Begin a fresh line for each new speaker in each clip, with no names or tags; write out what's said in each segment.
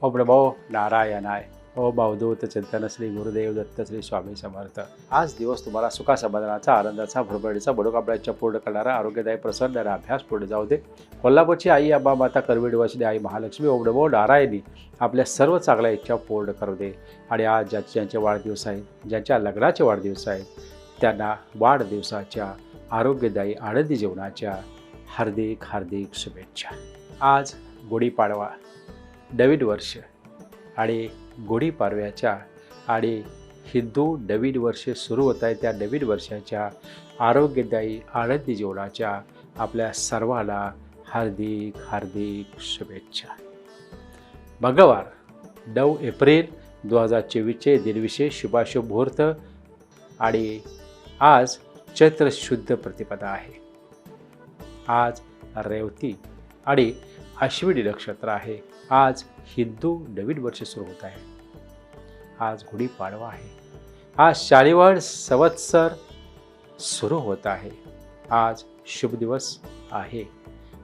ओम नमो नारायणाय. ओम अवधूत चिंतन श्री गुरुदेव दत्त श्री स्वामी समर्थ. आज दिवस तुम्हाला सुखा समाधानाचा, आनंदाचा, भरभराटीचा, मनोकामनांच्या पूर्ण करणारा, आरोग्यदायी, प्रसन्न अभ्यास पुढे जाऊ दे. कोल्हापूरची आई अंबा माता, करवीर वासिनी आई महालक्ष्मी ओम नमो नारायणी आपल्या सर्व चांगल्या इच्छा पूर्ण करू दे. आणि आज ज्यांचे वाढदिवस आहेत, ज्यांच्या लग्नाचे वाढदिवस आहेत, त्यांना वाढदिवसाच्या, आरोग्यदायी, आनंदी जीवनाच्या हार्दिक हार्दिक शुभेच्छा. आज गुढीपाडवा, नवीन वर्ष आणि गुढीपाडव्याच्या आणि हिंदू नवीन वर्ष सुरू होत आहे त्या नवीन वर्षाच्या आरोग्यदायी, आनंदी जीवनाच्या आपल्या सर्वांना हार्दिक हार्दिक शुभेच्छा. मंगळवार 9 एप्रिल 2024 दिनविशेष शुभाशुभ मुहूर्त आणि आज चैत्र शुद्ध प्रतिपदा आहे. आज रेवती आणि अश्विनी नक्षत्र आहे. आज हिंदू नवीन वर्ष सुरू होत आहे. आज गुढीपाडवा आहे. आज शालिवार संवत्सर सुरू होत आहे. आज शुभ दिवस आहे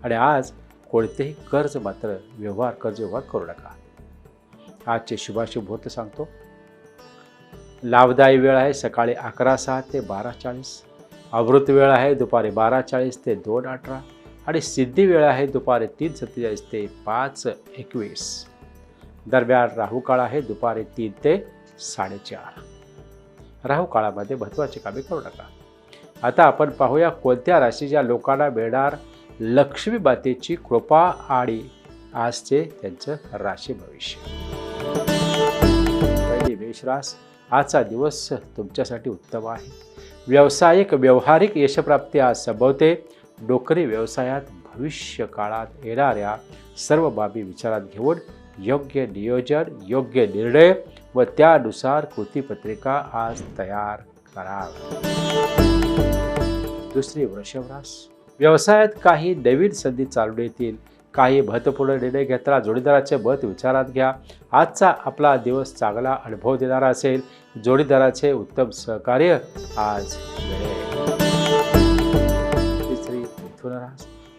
आणि आज कोणतेही कर्ज व्यवहार करू नका. आजचे शुभाशुभ मुहूर्त सांगतो. लाभदायी वेळ आहे सकाळी 11:07 ते 12:40. अमृत वेळ आहे दुपारी 12:40 ते 2:18 आणि सिद्धी वेळ आहे दुपारी 3:47 ते 5:21. दरम्यान राहुकाळ आहे दुपारी 3 ते 4:30. राहुकाळामध्ये महत्त्वाची कामे करू नका. आता आपण पाहूया कोणत्या राशीच्या लोकांना मिळणार लक्ष्मी मातेची कृपा आणि आजचे त्यांचं राशी भविष्य. पहिली मेष रास. आजचा दिवस तुमच्यासाठी उत्तम आहे. व्यावहारिक यशप्राप्ती आज संभवते. नोकरी व्यवसायात भविष्य काळात येणाऱ्या सर्व बाबी विचारात घेऊन योग्य नियोजन, योग्य निर्णय व त्यानुसार कृतीपत्रिका आज तयार करा. दुसरी वृषभ रास. व्यवसायात काही नवीन संधी चालू येतील. काही महत्त्वपूर्ण निर्णय घेताना जोडीदाराचे मत विचारात घ्या. आजचा आपला दिवस चांगला अनुभव देणारा असेल. जोडीदाराचे उत्तम सहकार्य आज मिळेल.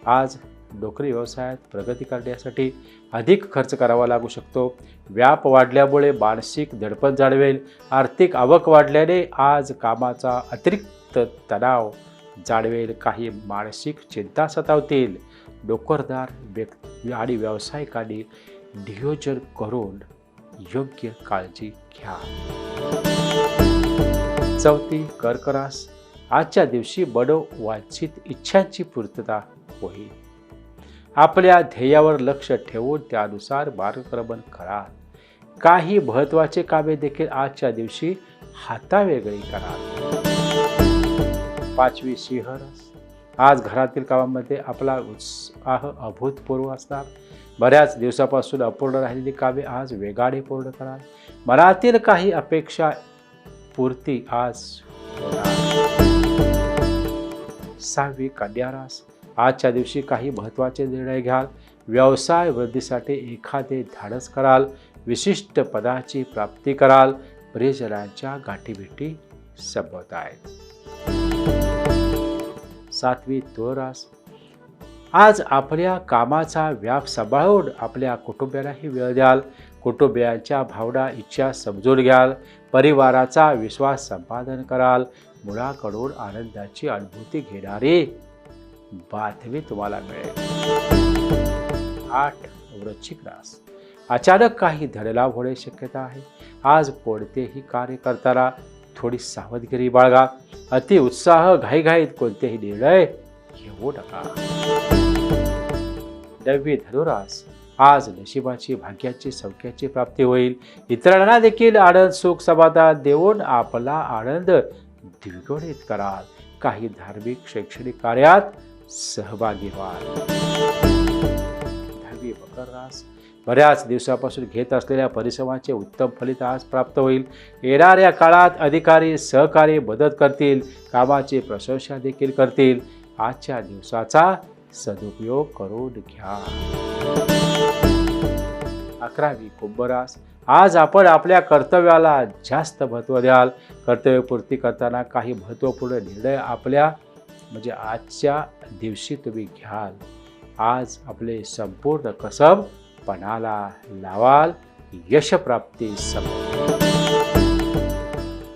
आज नोकरी व्यवसायात प्रगती करण्यासाठी अधिक खर्च करावा लागू शकतो. व्याप वाढल्यामुळे मानसिक दडपण जाणवेल. आर्थिक आवक वाढल्याने आज कामाचा अतिरिक्त तणाव जाणवेल. काही मानसिक चिंता सतावतील. नोकरदार व्यक्ती आणि व्यावसायिकांनी नियोजन करून योग्य काळजी घ्या. चौथी कर्क रास. आजच्या दिवशी मनोवांछित इच्छांची पूर्तता होईल. आपल्या ध्येयावर लक्ष ठेवून त्यानुसार मार्गक्रमण करा. काही महत्त्वाचे कामे देखील आजच्या दिवशी हातावेगळी करा. पाचवी सिंह रास. आज घरातील कामामध्ये आपला उत्साह अभूतपूर्व असणार. बऱ्याच दिवसापासून अपूर्ण राहिलेली कामे आज वेगाने पूर्ण करा. मनातील काही अपेक्षा पूर्ती आज होणार. सहावी कन्या रास. आजच्या दिवशी काही महत्त्वाचे निर्णय घ्याल. व्यवसाय वृद्धीसाठी एखादे धाडस कराल. विशिष्ट पदाची प्राप्ती कराल. प्रियजनांच्या गाठीभेटी संभवत आहेत. सातवी तुळ रास. आज आपल्या कामाचा व्याप सांभाळून आपल्या कुटुंबियांनाही वेळ द्याल. कुटुंबियांच्या भावना, इच्छा समजून घ्याल. परिवाराचा विश्वास संपादन कराल. मुलाकडून आनंदाची अनुभूती घेणारी बातमी तुम्हाला मिळेल. 8 वृश्चिक रास. अचानक काही धनलाभ होण्याची शक्यता आहे. आज कोणतेही कार्य करताना थोडी सावधगिरी बाळगा. अति उत्साह घाईघाईत कोणतेही निर्णय घेऊ नका. 9वी धनुरास. आज नशिबाची, भाग्याची, सौख्याची प्राप्ती होईल. इतरांना देखील आनंद, सुख, समाधान देऊन आपला आनंद द्विगुणित कराल. काही धार्मिक, शैक्षणिक कार्यात सहभागी व्हाल. 10वी मकर रास. बऱ्याच दिवसापासून घेत असलेल्या परिश्रमाचे उत्तम फलित आज प्राप्त होईल. येणाऱ्या काळात अधिकारी, सहकारी मदत करतील. कामाची प्रशंसा देखील करतील. आजच्या दिवसाचा सदुपयोग करून घ्या. 11वी कुंभ रास. आज आपण आपल्या कर्तव्याला जास्त महत्त्व द्याल. कर्तव्यपूर्ती करताना काही महत्त्वपूर्ण निर्णय आजच्या दिवशी तुम्ही घ्याल. आज आपले संपूर्ण कसब पणाला लावाल. यशप्राप्ती संभवते.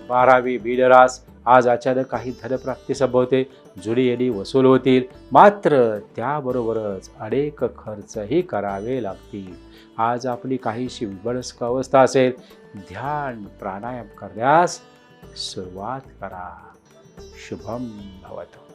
12वी बीड रास. आज अचानक काही धनप्राप्ती संभवते. जुनी येणी वसूल होतील, मात्र त्याबरोबरच अनेक खर्चही करावे लागतील. आज आपली काहीशी विबळस्क अवस्था असेल, ध्यान प्राणायाम करण्यास सुरुवात करा. शुभम भवतु.